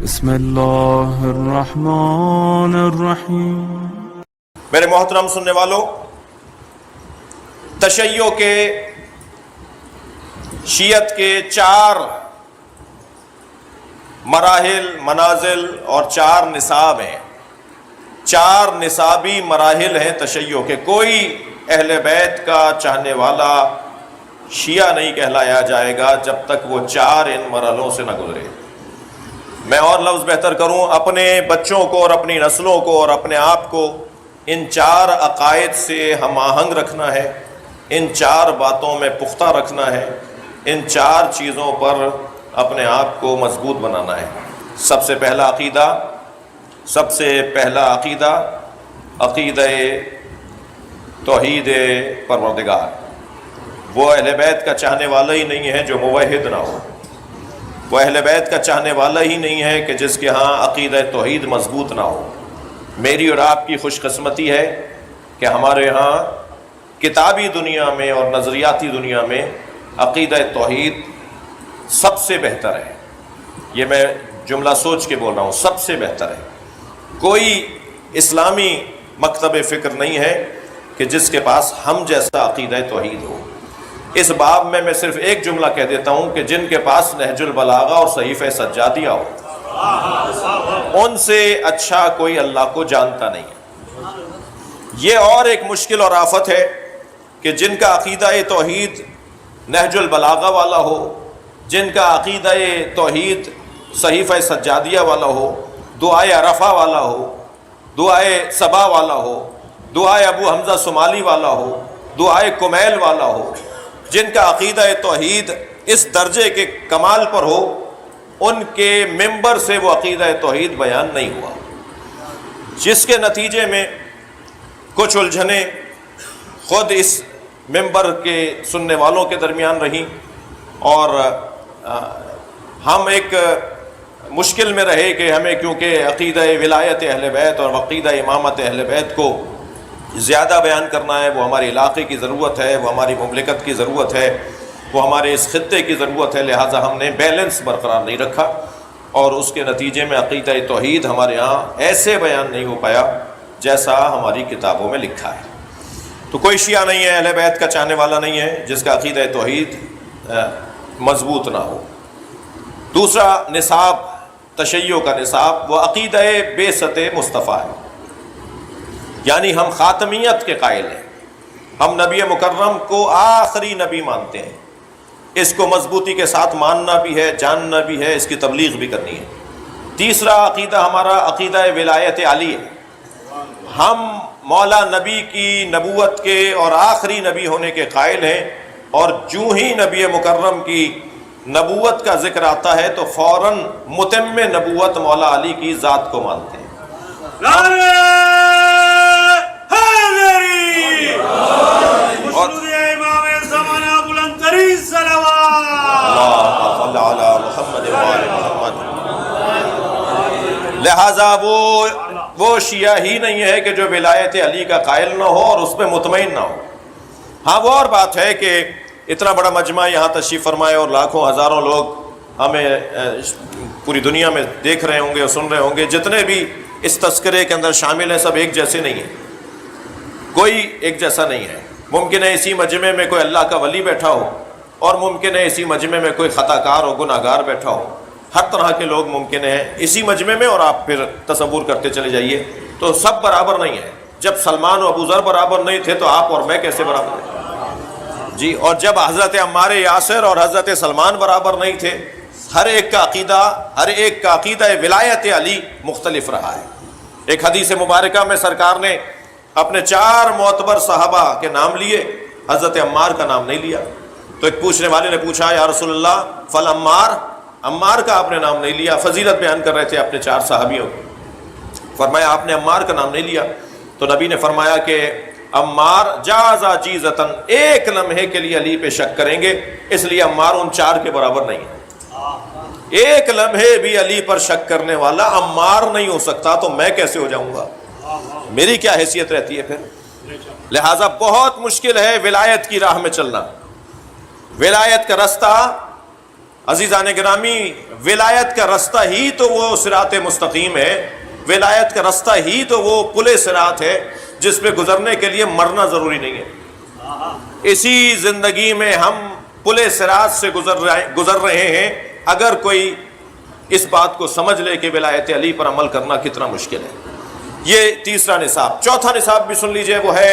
بسم اللہ الرحمن الرحیم۔ میرے محترم سننے والوں، تشیع کے شیعت کے 4 مراحل، منازل اور 4 نصاب ہیں۔ 4 نصابی مراحل ہیں تشیع کے۔ کوئی اہل بیت کا چاہنے والا شیعہ نہیں کہلایا جائے گا جب تک وہ 4 ان مرحلوں سے نہ گزرے۔ میں اور لفظ بہتر کروں، اپنے بچوں کو اور اپنی نسلوں کو اور اپنے آپ کو ان 4 عقائد سے ہم آہنگ رکھنا ہے، ان 4 باتوں میں پختہ رکھنا ہے، ان 4 چیزوں پر اپنے آپ کو مضبوط بنانا ہے۔ سب سے پہلا عقیدہ عقیدہ توحید پروردگار۔ وہ اہل بیت کا چاہنے والا ہی نہیں ہے جو موحد نہ ہو، وہ اہل بیت کا چاہنے والا ہی نہیں ہے کہ جس کے ہاں عقیدہ توحید مضبوط نہ ہو۔ میری اور آپ کی خوش قسمتی ہے کہ ہمارے ہاں کتابی دنیا میں اور نظریاتی دنیا میں عقیدہ توحید سب سے بہتر ہے۔ یہ میں جملہ سوچ کے بول رہا ہوں، سب سے بہتر ہے۔ کوئی اسلامی مکتب فکر نہیں ہے کہ جس کے پاس ہم جیسا عقیدہ توحید ہو۔ اس باب میں صرف ایک جملہ کہہ دیتا ہوں کہ جن کے پاس نہج البلاغہ اور صحیفہ سجادیہ ہو، ان سے اچھا کوئی اللہ کو جانتا نہیں ہے۔ یہ اور ایک مشکل اور آفت ہے کہ جن کا عقیدہ توحید نہج البلاغہ والا ہو، جن کا عقیدہ توحید صحیفہ سجادیہ والا ہو، دعائے عرفہ والا ہو، دعائے صبا والا ہو، دعائے ابو حمزہ صومالی والا ہو، دعائے کمیل والا ہو، جن کا عقیدہ توحید اس درجے کے کمال پر ہو، ان کے ممبر سے وہ عقیدہ توحید بیان نہیں ہوا، جس کے نتیجے میں کچھ الجھنیں خود اس ممبر کے سننے والوں کے درمیان رہیں، اور ہم ایک مشکل میں رہے کہ ہمیں کیونکہ عقیدہ ولایت اہل بیت اور عقیدہ امامت اہل بیت کو زیادہ بیان کرنا ہے، وہ ہمارے علاقے کی ضرورت ہے، وہ ہماری مملکت کی ضرورت ہے، وہ ہمارے اس خطے کی ضرورت ہے، لہٰذا ہم نے بیلنس برقرار نہیں رکھا، اور اس کے نتیجے میں عقیدہ توحید ہمارے ہاں ایسے بیان نہیں ہو پایا جیسا ہماری کتابوں میں لکھا ہے۔ تو کوئی شیعہ نہیں ہے، اہل بیت کا چاہنے والا نہیں ہے جس کا عقیدہ توحید مضبوط نہ ہو۔ دوسرا نصاب، تشیع کا نصاب، وہ عقیدہ بعثت مصطفیٰ ہے، یعنی ہم خاتمیت کے قائل ہیں، ہم نبی مکرم کو آخری نبی مانتے ہیں۔ اس کو مضبوطی کے ساتھ ماننا بھی ہے، جاننا بھی ہے، اس کی تبلیغ بھی کرنی ہے۔ تیسرا عقیدہ ہمارا عقیدہ ولایت علی ہے، ہم مولا نبی کی نبوت کے اور آخری نبی ہونے کے قائل ہیں، اور جو ہی نبی مکرم کی نبوت کا ذکر آتا ہے تو فوراً متم نبوت مولا علی کی ذات کو مانتے ہیں۔ لہذا وہ شیعہ ہی نہیں ہے کہ جو ولایت علی کا قائل نہ ہو اور اس پہ مطمئن نہ ہو۔ ہاں وہ اور بات ہے کہ اتنا بڑا مجمع یہاں تشریف فرمائے اور لاکھوں ہزاروں لوگ ہمیں پوری دنیا میں دیکھ رہے ہوں گے اور سن رہے ہوں گے، جتنے بھی اس تذکرے کے اندر شامل ہیں سب ایک جیسے نہیں ہیں، کوئی ایک جیسا نہیں ہے۔ ممکن ہے اسی مجمع میں کوئی اللہ کا ولی بیٹھا ہو، اور ممکن ہے اسی مجمع میں کوئی خطا کار اور گناہ گار بیٹھا ہو، ہر طرح کے لوگ ممکن ہیں اسی مجمع میں، اور آپ پھر تصور کرتے چلے جائیے تو سب برابر نہیں ہیں۔ جب سلمان و ابو ذر برابر نہیں تھے تو آپ اور میں کیسے برابر ہیں جی؟ اور جب حضرت عمار یاسر اور حضرت سلمان برابر نہیں تھے، ہر ایک کا عقیدہ ولایت علی مختلف رہا ہے۔ ایک حدیث مبارکہ میں سرکار نے اپنے 4 معتبر صحابہ کے نام لیے، حضرت عمار کا نام نہیں لیا۔ تو ایک پوچھنے والے نے پوچھا، یا رسول اللہ فل عمار کا آپ نے نام نہیں لیا؟ فضیلت بیان کر رہے تھے اپنے 4 صحابیوں کو، فرمایا آپ نے عمار کا نام نہیں لیا؟ تو نبی نے فرمایا کہ عمار جازا جیزتن، ایک لمحے کے لیے علی پہ شک کریں گے، اس لیے عمار ان 4 کے برابر نہیں ہے۔ ایک لمحے بھی علی پر شک کرنے والا عمار نہیں ہو سکتا، تو میں کیسے ہو جاؤں گا؟ میری کیا حیثیت رہتی ہے پھر؟ لہٰذا بہت مشکل ہے ولایت کی راہ میں چلنا۔ ولایت کا رستہ عزیزان گرامی، ولایت کا رستہ ہی تو وہ صراط مستقیم ہے، ولایت کا رستہ ہی تو وہ پل صراط ہے جس پہ گزرنے کے لیے مرنا ضروری نہیں ہے۔ اسی زندگی میں ہم پل صراط سے گزر رہے ہیں۔ اگر کوئی اس بات کو سمجھ لے کہ ولایت علی پر عمل کرنا کتنا مشکل ہے۔ یہ تیسرا نصاب۔ چوتھا نصاب بھی سن لیجئے، وہ ہے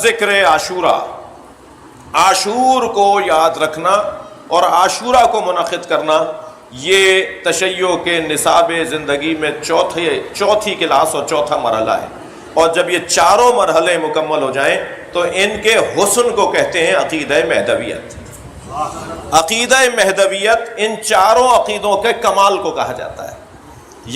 ذکر عاشورہ، عاشور کو یاد رکھنا اور عاشورہ کو منعقد کرنا۔ یہ تشیع کے نصاب زندگی میں چوتھی کلاس اور چوتھا مرحلہ ہے، اور جب یہ چاروں مرحلے مکمل ہو جائیں تو ان کے حسن کو کہتے ہیں عقیدہ مہدویت۔ عقیدہ مہدویت ان چاروں عقیدوں کے کمال کو کہا جاتا ہے۔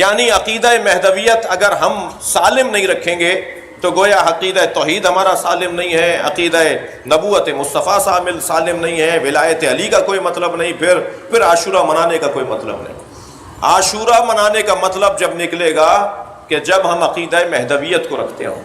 یعنی عقیدہ مہدویت اگر ہم سالم نہیں رکھیں گے تو گویا عقیدہ توحید ہمارا سالم نہیں ہے، عقیدہ نبوت مصطفیٰ سالم نہیں ہے، ولایت علی کا کوئی مطلب نہیں، پھر عاشورہ منانے کا کوئی مطلب نہیں۔ عاشورہ منانے کا مطلب جب نکلے گا کہ جب ہم عقیدہ مہدویت کو رکھتے ہوں،